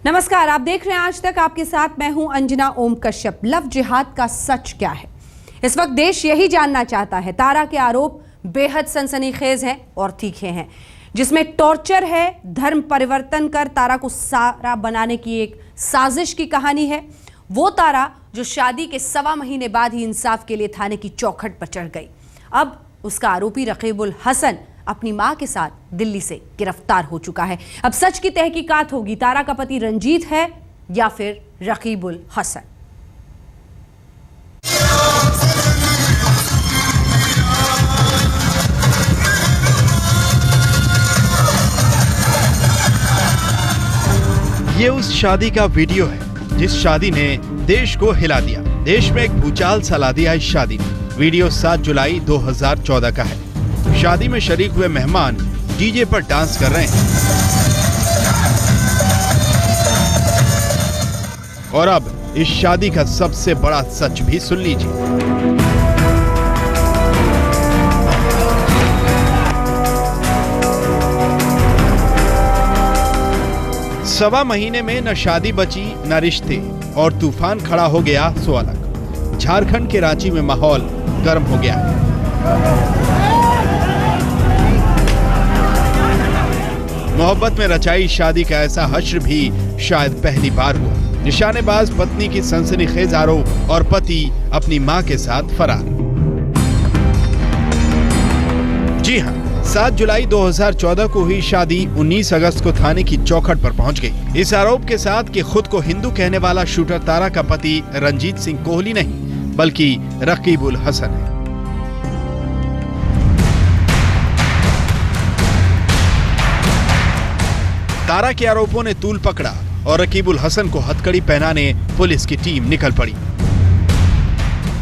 नमस्कार, आप देख रहे हैं आज तक। आपके साथ मैं हूं अंजना ओम कश्यप। लव जिहाद का सच क्या है, इस वक्त देश यही जानना चाहता है। तारा के आरोप बेहद सनसनीखेज हैं और तीखे हैं, जिसमें टॉर्चर है, धर्म परिवर्तन कर तारा को सारा बनाने की एक साजिश की कहानी है। वो तारा जो शादी के 1.25 महीने बाद ही इंसाफ के लिए थाने की चौखट पर चढ़ गई। अब उसका आरोपी रकीबुल हसन अपनी मां के साथ दिल्ली से गिरफ्तार हो चुका है। अब सच की तहकीकात होगी, तारा का पति रंजीत है या फिर रकीबुल हसन। ये उस शादी का वीडियो है जिस शादी ने देश को हिला दिया। देश में एक भूचाल सा ला दिया इस शादी ने। वीडियो 7 जुलाई 2014 का है। शादी में शरीक हुए मेहमान डीजे पर डांस कर रहे हैं और अब इस शादी का सबसे बड़ा सच भी सुन लीजिए। सवा महीने में न शादी बची न रिश्ते और तूफान खड़ा हो गया सो अलग। झारखंड के रांची में माहौल गर्म हो गया है। मोहब्बत में रचाई शादी का ऐसा हश्र भी शायद पहली बार हुआ। निशानेबाज पत्नी की सनसनीखेज आरोप और पति अपनी मां के साथ फरार। जी हां, 7 जुलाई 2014 को हुई शादी 19 अगस्त को थाने की चौखट पर पहुंच गई। इस आरोप के साथ कि खुद को हिंदू कहने वाला शूटर तारा का पति रंजीत सिंह कोहली नहीं बल्कि रकीबुल हसन है। तारा के आरोपों ने तूल पकड़ा और रकीबुल हसन को हथकड़ी पहनाने पुलिस की टीम निकल पड़ी।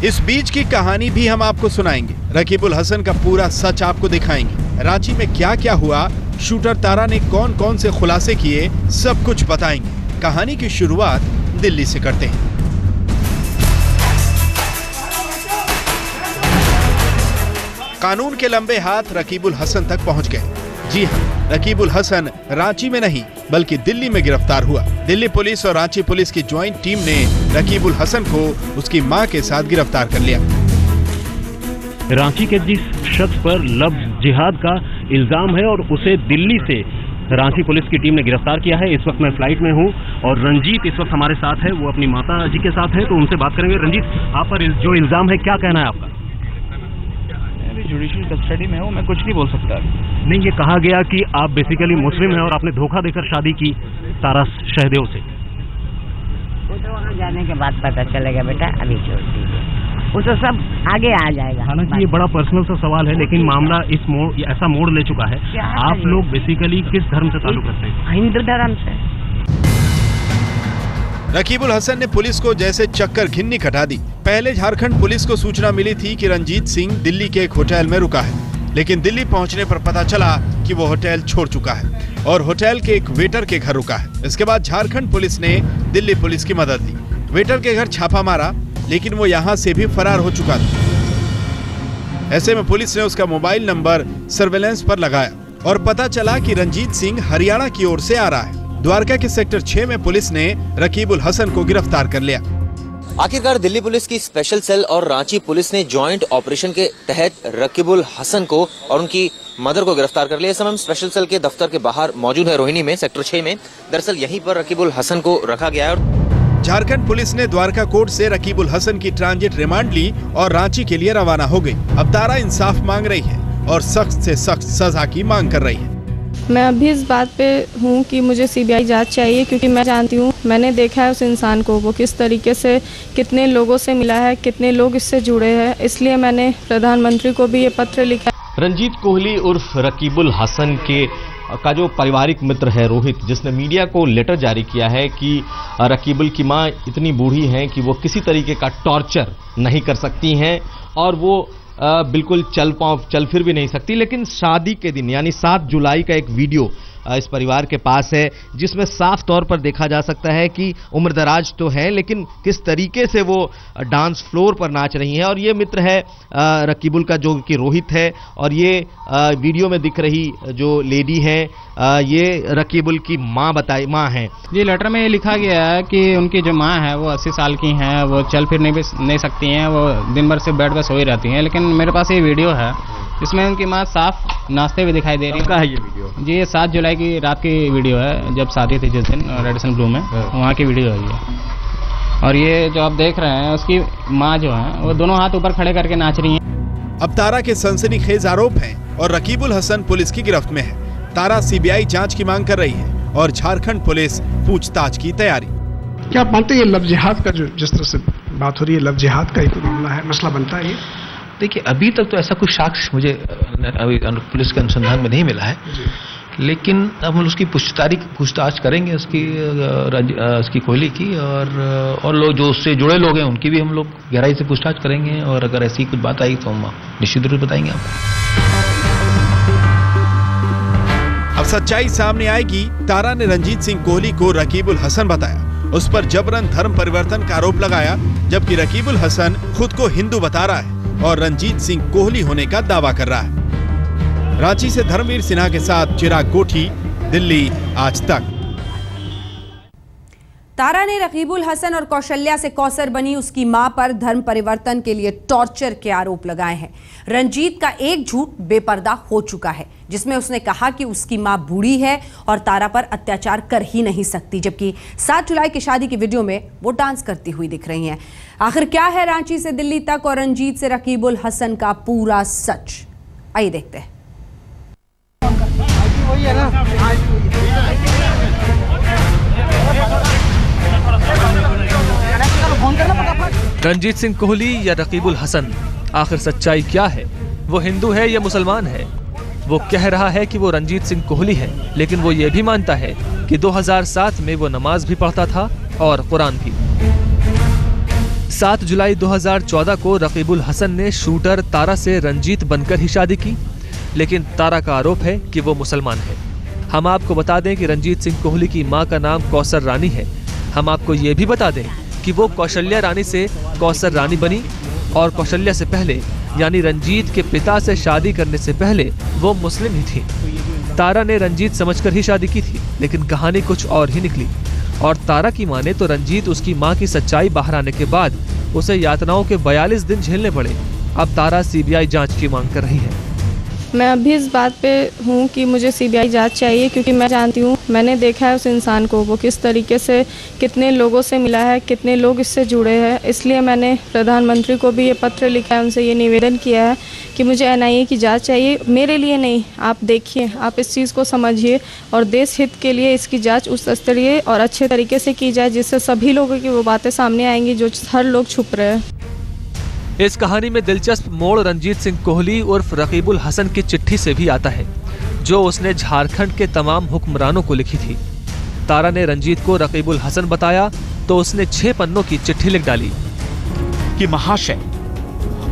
इस बीच की कहानी भी हम आपको सुनाएंगे। रकीबुल हसन का पूरा सच आपको दिखाएंगे। रांची में क्या क्या हुआ, शूटर तारा ने कौन कौन से खुलासे किए, सब कुछ बताएंगे। कहानी की शुरुआत दिल्ली से करते हैं। कानून के लंबे हाथ रकीबुल हसन तक पहुंच गए। जी हां, रकीबुल हसन रांची में नहीं बल्कि दिल्ली में गिरफ्तार हुआ। दिल्ली पुलिस और रांची पुलिस की ज्वाइंट टीम ने रकीबुल हसन को उसकी मां के साथ गिरफ्तार कर लिया। रांची के जिस शख्स पर लव जिहाद का इल्जाम है और उसे दिल्ली से रांची पुलिस की टीम ने गिरफ्तार किया है। इस वक्त मैं फ्लाइट में हूं और रंजीत इस वक्त हमारे साथ है। वो अपनी माता जी के साथ है, तो उनसे बात करेंगे। रंजीत, आप पर जो इल्जाम है, क्या कहना है आपका? जुडिशियल कस्टडी में हूँ, मैं कुछ नहीं बोल सकता। नहीं, ये कहा गया कि आप बेसिकली मुस्लिम हैं और आपने धोखा देकर शादी की तारा शहदेव से। वो तो वहाँ जाने के बाद पता चलेगा बेटा, अभी छोड़ दीजिए, वो तो सब आगे आ जाएगा। हालांकि ये बड़ा पर्सनल सा सवाल है, लेकिन मामला इस मोड़ ऐसा मोड़ ले चुका है। आप लोग बेसिकली किस धर्म से ताल्लुक रखते हैं? हिंदू धर्म से। रकीबुल हसन ने पुलिस को जैसे चक्कर घिन्नी कटा दी। पहले झारखंड पुलिस को सूचना मिली थी कि रंजीत सिंह दिल्ली के एक होटल में रुका है, लेकिन दिल्ली पहुंचने पर पता चला कि वो होटल छोड़ चुका है और होटल के एक वेटर के घर रुका है। इसके बाद झारखंड पुलिस ने दिल्ली पुलिस की मदद ली। वेटर के घर छापा मारा, लेकिन वो यहाँ से भी फरार हो चुका था। ऐसे में पुलिस ने उसका मोबाइल नंबर सर्वेलेंस पर लगाया और पता चला कि रंजीत सिंह हरियाणा की ओर से आ रहा है। द्वारका के सेक्टर 6 में पुलिस ने रकीबुल हसन को गिरफ्तार कर लिया। आखिरकार दिल्ली पुलिस की स्पेशल सेल और रांची पुलिस ने जॉइंट ऑपरेशन के तहत रकीबुल हसन को और उनकी मदर को गिरफ्तार कर लिया। इस समय हम स्पेशल सेल के दफ्तर के बाहर मौजूद है, रोहिणी में, सेक्टर 6 में। दरअसल यहीं पर रकीबुल हसन को रखा गया है। और झारखंड पुलिस ने द्वारका कोर्ट से रकीबुल हसन की ट्रांजिट रिमांड ली और रांची के लिए रवाना हो गई। अब तारा इंसाफ मांग रही है और सख्त से सख्त सजा की मांग कर रही है। मैं अभी इस बात पे हूँ कि मुझे सीबीआई जांच चाहिए, क्योंकि मैं जानती हूँ, मैंने देखा है उस इंसान को, वो किस तरीके से कितने लोगों से मिला है, कितने लोग इससे जुड़े हैं। इसलिए मैंने प्रधानमंत्री को भी ये पत्र लिखा। रंजीत कोहली उर्फ रकीबुल हसन का जो पारिवारिक मित्र है रोहित, जिसने मीडिया को लेटर जारी किया है कि रकीबुल की मां इतनी बूढ़ी हैं कि वो किसी तरीके का टॉर्चर नहीं कर सकती हैं और वो बिल्कुल चल फिर भी नहीं सकती। लेकिन शादी के दिन यानी 7 जुलाई का एक वीडियो इस परिवार के पास है, जिसमें साफ तौर पर देखा जा सकता है कि उम्रदराज तो है, लेकिन किस तरीके से वो डांस फ्लोर पर नाच रही हैं। और ये मित्र है रकीबुल का, जो कि रोहित है, और ये वीडियो में दिख रही जो लेडी है ये रकीबुल की माँ है। जी, लेटर में ये लिखा गया है कि उनकी जो माँ है वो 80 साल की हैं, वो चल फिर नहीं सकती हैं, वो दिन भर से बेड पर सोई रहती हैं। लेकिन मेरे पास ये वीडियो है जिसमें उनकी माँ साफ नाचते हुए दिखाई दे रही है। कहाँ है ये वीडियो? जी, ये 7 जुलाई की रात की वीडियो है, जब शादी थी जिस दिन रेडिसन ब्लू में, वहाँ की वीडियो है ये। और ये जो आप देख रहे हैं उसकी माँ जो है वो दोनों हाथ ऊपर खड़े करके नाच रही हैं। अब तारा के सनसनीखेज आरोप हैं और रकीबुल हसन पुलिस की गिरफ्त में है। तारा सीबीआई जांच की मांग कर रही है और झारखंड पुलिस पूछताछ की तैयारी। क्या आप मानते हैं ये लव जिहाद का जो जिस तरह से बात हो रही है, लव जिहाद का एक मामला है, मसला बनता है ये? देखिए, अभी तक तो ऐसा कुछ साक्ष्य मुझे अभी पुलिस के अनुसंधान में नहीं मिला है, लेकिन अब हम उसकी पूछताछ करेंगे उसकी कोहली की, और लोग जो उससे जुड़े लोग हैं उनकी भी हम लोग गहराई से पूछताछ करेंगे, और अगर ऐसी कुछ बात आई तो हम निश्चित रूप से बताएंगे आपको। अब सच्चाई सामने आएगी। तारा ने रंजीत सिंह कोहली को रकीबुल हसन बताया, उस पर जबरन धर्म परिवर्तन का आरोप लगाया, जबकि रकीबुल हसन खुद को हिंदू बता रहा है और रंजीत सिंह कोहली होने का दावा कर रहा है। रांची से धर्मवीर सिन्हा के साथ चिराग कोठी, दिल्ली आज तक। तारा ने रकीबुल हसन और कौशल्या से कौसर बनी उसकी मां पर धर्म परिवर्तन के लिए टॉर्चर के आरोप लगाए हैं। रंजीत का एक झूठ बेपर्दा हो चुका है, जिसमें उसने कहा कि उसकी मां बूढ़ी है और तारा पर अत्याचार कर ही नहीं सकती, जबकि 7 जुलाई की शादी की वीडियो में वो डांस करती हुई दिख रही हैं। आखिर क्या है रांची से दिल्ली तक और रंजीत से रकीबुल हसन का पूरा सच? आइए देखते हैं। रंजीत सिंह कोहली या रकीबुल हसन, आखिर सच्चाई क्या है? वो हिंदू है या मुसलमान है? वो कह रहा है कि वो रंजीत सिंह कोहली है, लेकिन वो ये भी मानता है कि 2007 में वो नमाज भी पढ़ता था और कुरान भी। 7 जुलाई 2014 को रकीबुल हसन ने शूटर तारा से रंजीत बनकर ही शादी की, लेकिन तारा का आरोप है कि वो मुसलमान है। हम आपको बता दें कि रंजीत सिंह कोहली की मां का नाम कौसर रानी है। हम आपको ये भी बता दें कि वो कौशल्या रानी से कौसर रानी बनी, और कौशल्या से पहले यानी रंजीत के पिता से शादी करने से पहले वो मुस्लिम ही थी। तारा ने रंजीत समझकर ही शादी की थी, लेकिन कहानी कुछ और ही निकली। और तारा की माने तो रंजीत उसकी मां की सच्चाई बाहर आने के बाद उसे यातनाओं के 42 दिन झेलने पड़े। अब तारा सीबीआई जांच की मांग कर रही है। मैं अभी इस बात पे हूँ कि मुझे सीबीआई जांच चाहिए, क्योंकि मैं जानती हूँ, मैंने देखा है उस इंसान को, वो किस तरीके से कितने लोगों से मिला है, कितने लोग इससे जुड़े हैं। इसलिए मैंने प्रधानमंत्री को भी ये पत्र लिखा है, उनसे ये निवेदन किया है कि मुझे एनआईए की जांच चाहिए। मेरे लिए नहीं, आप देखिए, आप इस चीज़ को समझिए और देश हित के लिए इसकी जाँच उच्च स्तरीय और अच्छे तरीके से की जाए, जिससे सभी लोगों की वो बातें सामने आएंगी जो हर लोग छुप रहे हैं। इस कहानी में दिलचस्प मोड़ रंजीत सिंह कोहली उर्फ रकीबुल हसन की चिट्ठी से भी आता है, जो उसने झारखंड के तमाम हुक्मरानों को लिखी थी। तारा ने रंजीत को रकीबुल हसन बताया तो उसने 6 पन्नों की चिट्ठी लिख डाली कि महाशय,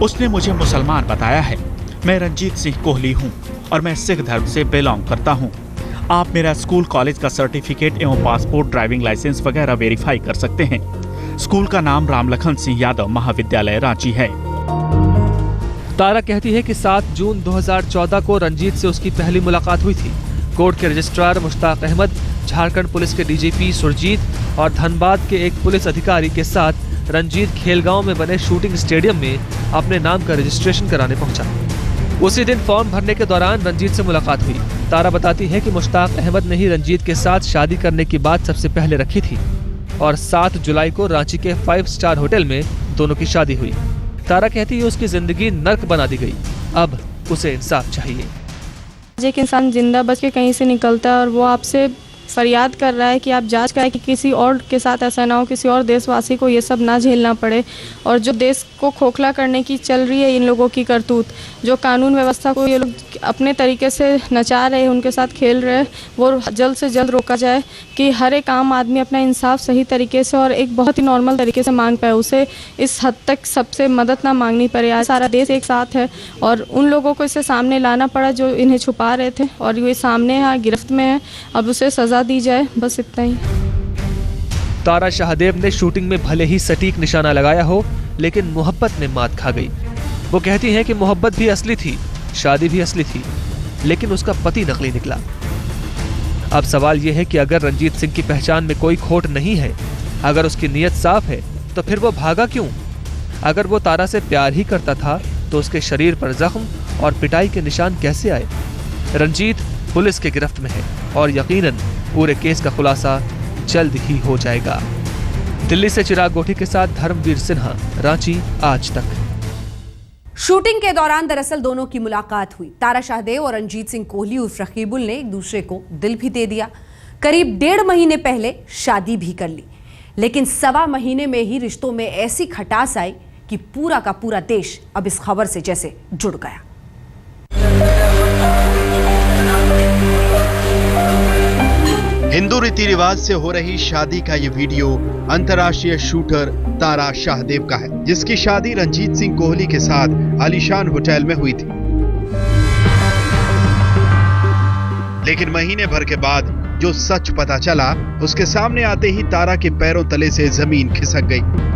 उसने मुझे मुसलमान बताया है। मैं रंजीत सिंह कोहली हूँ और मैं सिख धर्म से बिलोंग करता हूँ। आप मेरा स्कूल कॉलेज का सर्टिफिकेट एवं पासपोर्ट, ड्राइविंग लाइसेंस वगैरह वेरीफाई कर सकते हैं। स्कूल का नाम राम लखन सिंह यादव महाविद्यालय रांची है। तारा कहती है कि 7 जून 2014 को रंजीत से उसकी पहली मुलाकात हुई थी। कोर्ट के रजिस्ट्रार मुश्ताक अहमद, झारखंड पुलिस के डीजीपी सुरजीत और धनबाद के एक पुलिस अधिकारी के साथ रंजीत खेलगांव में बने शूटिंग स्टेडियम में अपने नाम का रजिस्ट्रेशन कराने पहुंचा। उसी दिन फॉर्म भरने के दौरान रंजीत से मुलाकात हुई। तारा बताती है कि मुश्ताक अहमद ने ही रंजीत के साथ शादी करने की बात सबसे पहले रखी थी और 7 जुलाई को रांची के 5 स्टार होटल में दोनों की शादी हुई। तारा कहती है उसकी जिंदगी नर्क बना दी गई, अब उसे इंसाफ चाहिए। एक इंसान जिंदा बच के कहीं से निकलता है और वो आपसे फरियाद कर रहा है कि आप जांच कराएं कि किसी और के साथ ऐसा ना हो, किसी और देशवासी को ये सब ना झेलना पड़े। और जो देश को खोखला करने की चल रही है इन लोगों की करतूत, जो कानून व्यवस्था को ये लोग अपने तरीके से नचा रहे हैं, उनके साथ खेल रहे हैं, वो जल्द से जल्द रोका जाए कि हर एक आम आदमी अपना इंसाफ सही तरीके से और एक बहुत ही नॉर्मल तरीके से मांग पाए। उसे इस हद तक सबसे मदद ना मांगनी पड़े। आज सारा देश एक साथ है और उन लोगों को इसे सामने लाना पड़ा जो इन्हें छुपा रहे थे, और ये सामने है, गिरफ्त में है। अब उसे सजा दी जाए, बस इतना ही। तारा शाहदेव ने शूटिंग में भले ही सटीक निशाना लगाया हो, लेकिन मोहब्बत ने मात खा गई। वो कहती हैं कि मोहब्बत भी असली थी, शादी भी असली थी, लेकिन उसका पति नकली निकला। अब सवाल यह है कि अगर रंजीत सिंह की पहचान में कोई खोट नहीं है, अगर उसकी नीयत साफ है, तो फिर वो भागा क्यों? अगर वो तारा से प्यार ही करता था तो उसके शरीर पर जख्म और पिटाई के निशान कैसे आए? रंजीत पुलिस के गिरफ्त में है और यकीनन पूरे केस का खुलासा जल्द ही हो जाएगा। दिल्ली से चिराग गोठी के साथ धर्मवीर सिन्हा, रांची आज तक। शूटिंग के दौरान दरअसल दोनों की मुलाकात हुई। तारा शाहदेव और रंजीत सिंह कोहली उर्फ रकीबुल ने एक दूसरे को दिल भी दे दिया। करीब 1.5 महीने पहले शादी भी कर ली, लेकिन 1.25 महीने में ही रिश्तों में ऐसी खटास आई कि पूरा का पूरा देश अब इस खबर से जैसे जुड़ गया। हिंदू रीति रिवाज से हो रही शादी का ये वीडियो अंतर्राष्ट्रीय शूटर तारा शाहदेव का है, जिसकी शादी रंजीत सिंह कोहली के साथ आलीशान होटल में हुई थी। लेकिन महीने भर के बाद जो सच पता चला, उसके सामने आते ही तारा के पैरों तले से जमीन खिसक गई।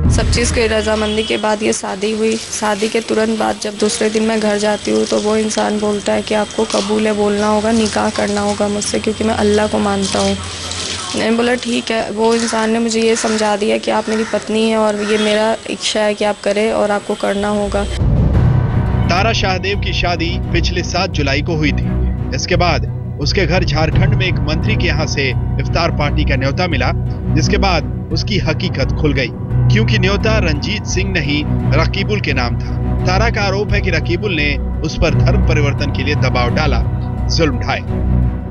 सब चीज़ की रजामंदी के बाद ये शादी हुई। शादी के तुरंत बाद जब दूसरे दिन मैं घर जाती हूँ तो वो इंसान बोलता है कि आपको कबूल है, बोलना होगा, निकाह करना होगा मुझसे, क्योंकि मैं अल्लाह को मानता हूँ। मैंने बोला ठीक है। वो इंसान ने मुझे ये समझा दिया कि आप मेरी पत्नी हैं और ये मेरा इच्छा है कि आप करें और आपको करना होगा। तारा शाहदेव की शादी पिछले 7 जुलाई को हुई थी। इसके बाद उसके घर झारखंड में एक मंत्री के यहाँ से इफ्तार पार्टी का न्योता मिला, जिसके बाद उसकी हकीकत खुल गई, क्योंकि न्योता रंजीत सिंह नहीं रकीबुल के नाम था। तारा का आरोप है कि रकीबुल ने उस पर धर्म परिवर्तन के लिए दबाव डाला, जुल्म ढाए।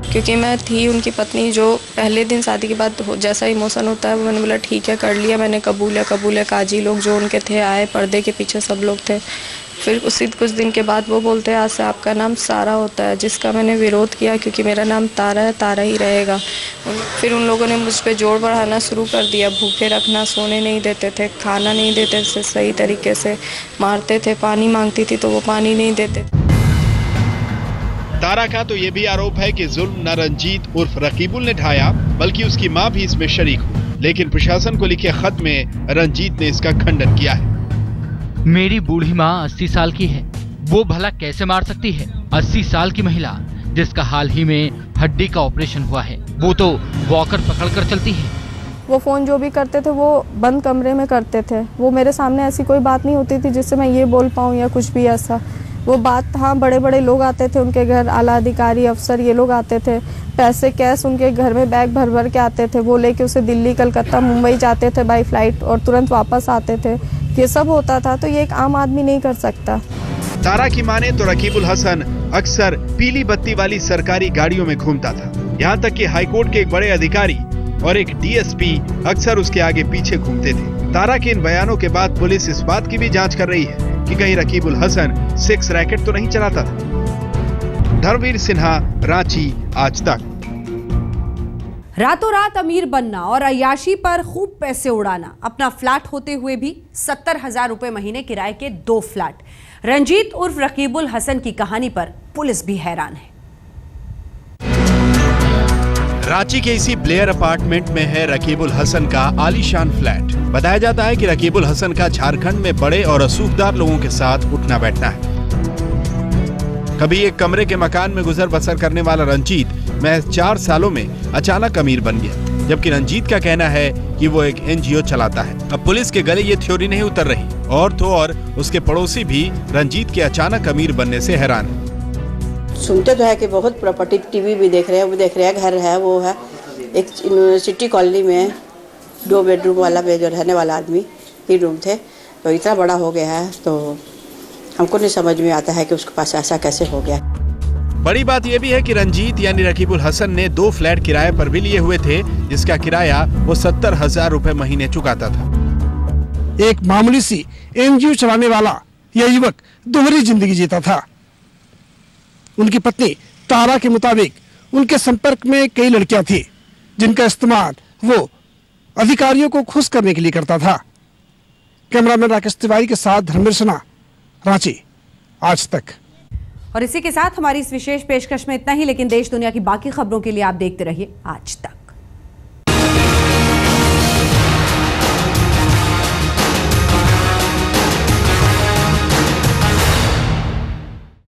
क्योंकि मैं थी उनकी पत्नी, जो पहले दिन शादी के बाद जैसा इमोशन होता है, मैंने बोला ठीक है, कर लिया मैंने, कबूल है। काजी लोग जो उनके थे आए, पर्दे के पीछे सब लोग थे। फिर उसी कुछ दिन के बाद वो बोलते हैं आज से आपका नाम सारा होता है, जिसका मैंने विरोध किया क्योंकि मेरा नाम तारा है, तारा ही रहेगा। फिर उन लोगों ने मुझ पर जोर बढ़ाना शुरू कर दिया, भूखे रखना, सोने नहीं देते थे, खाना नहीं देते थे सही तरीके से, मारते थे, पानी मांगती थी तो वो पानी नहीं देते। तारा का तो ये भी आरोप है कि जुल्म न रंजीत उर्फ रकीबुल ने ढाया, बल्कि उसकी मां भी इसमें शरीक हुई। लेकिन प्रशासन को लिखे खत में रंजीत ने इसका खंडन किया है। मेरी बूढ़ी माँ 80 साल की है, वो भला कैसे मार सकती है? 80 साल की महिला जिसका हाल ही में हड्डी का ऑपरेशन हुआ है, वो तो वॉकर पकड़कर चलती है। वो फ़ोन जो भी करते थे वो बंद कमरे में करते थे। वो मेरे सामने ऐसी कोई बात नहीं होती थी जिससे मैं ये बोल पाऊँ या कुछ भी ऐसा। वो बात, हाँ, बड़े बड़े लोग आते थे उनके घर, आला अधिकारी, अफसर, ये लोग आते थे, पैसे कैश उनके घर में बैग भर भर के आते थे। वो लेके उसे दिल्ली, कलकत्ता, मुंबई जाते थे बाई फ्लाइट और तुरंत वापस आते थे। ये सब होता था, तो ये एक आम आदमी नहीं कर सकता। तारा की माने तो रकीबुल हसन अक्सर पीली बत्ती वाली सरकारी गाड़ियों में घूमता था। यहाँ तक कि हाईकोर्ट के एक बड़े अधिकारी और एक डीएसपी अक्सर उसके आगे पीछे घूमते थे। तारा के इन बयानों के बाद पुलिस इस बात की भी जांच कर रही है कि कहीं रकीबुल हसन सेक्स रैकेट तो नहीं चलाता था। धर्मवीर सिन्हा, रांची आज तक। रातों रात अमीर बनना और अय्याशी पर खूब पैसे उड़ाना, अपना फ्लैट होते हुए भी 70,000 रुपए महीने किराए के 2 फ्लैट। रंजीत उर्फ रकीबुल हसन की कहानी पर पुलिस भी हैरान है। रांची के इसी ब्लेयर अपार्टमेंट में है रकीबुल हसन का आलीशान फ्लैट। बताया जाता है कि रकीबुल हसन का झारखंड में बड़े और रसूखदार लोगों के साथ उठना बैठना है। कभी एक कमरे के मकान में गुजर बसर करने वाला रंजीत महज 4 सालों में अचानक अमीर बन गया, जबकि रंजीत का कहना है कि वो एक एनजीओ चलाता है। अब पुलिस के गले ये थ्योरी नहीं उतर रही, और तो और उसके पड़ोसी भी रंजीत के अचानक अमीर बनने से हैरान है। सुनते तो है कि बहुत प्रॉपर्टी, टीवी भी देख रहे हैं, वो देख रहे हैं, घर है, वो है एक यूनिवर्सिटी कॉलोनी में 2 बेडरूम वाला जो रहने वाला आदमी, 3 रूम थे, तो इतना बड़ा हो गया है तो हमको नहीं समझ में आता है कि उसके पास ऐसा कैसे हो गया। बड़ी बात यह भी है कि रंजीत यानी रकीबुल हसन ने 2 फ्लैट किराए पर भी लिए हुए थे, जिसका किराया वो 70,000 रुपए महीने चुकाता था। एक मामूली सी एनजीओ चलाने वाला यह युवक दोहरी जिंदगी जीता था। उनकी पत्नी तारा के मुताबिक उनके संपर्क में कई लड़कियां थी, जिनका इस्तेमाल वो अधिकारियों को खुश करने के लिए करता था। कैमरामैन राकेश तिवारी के साथ धर्मेंद्र सिन्हा, रांची, आज तक। और इसी के साथ हमारी इस विशेष पेशकश में इतना ही, लेकिन देश दुनिया की बाकी खबरों के लिए आप देखते रहिए आज तक।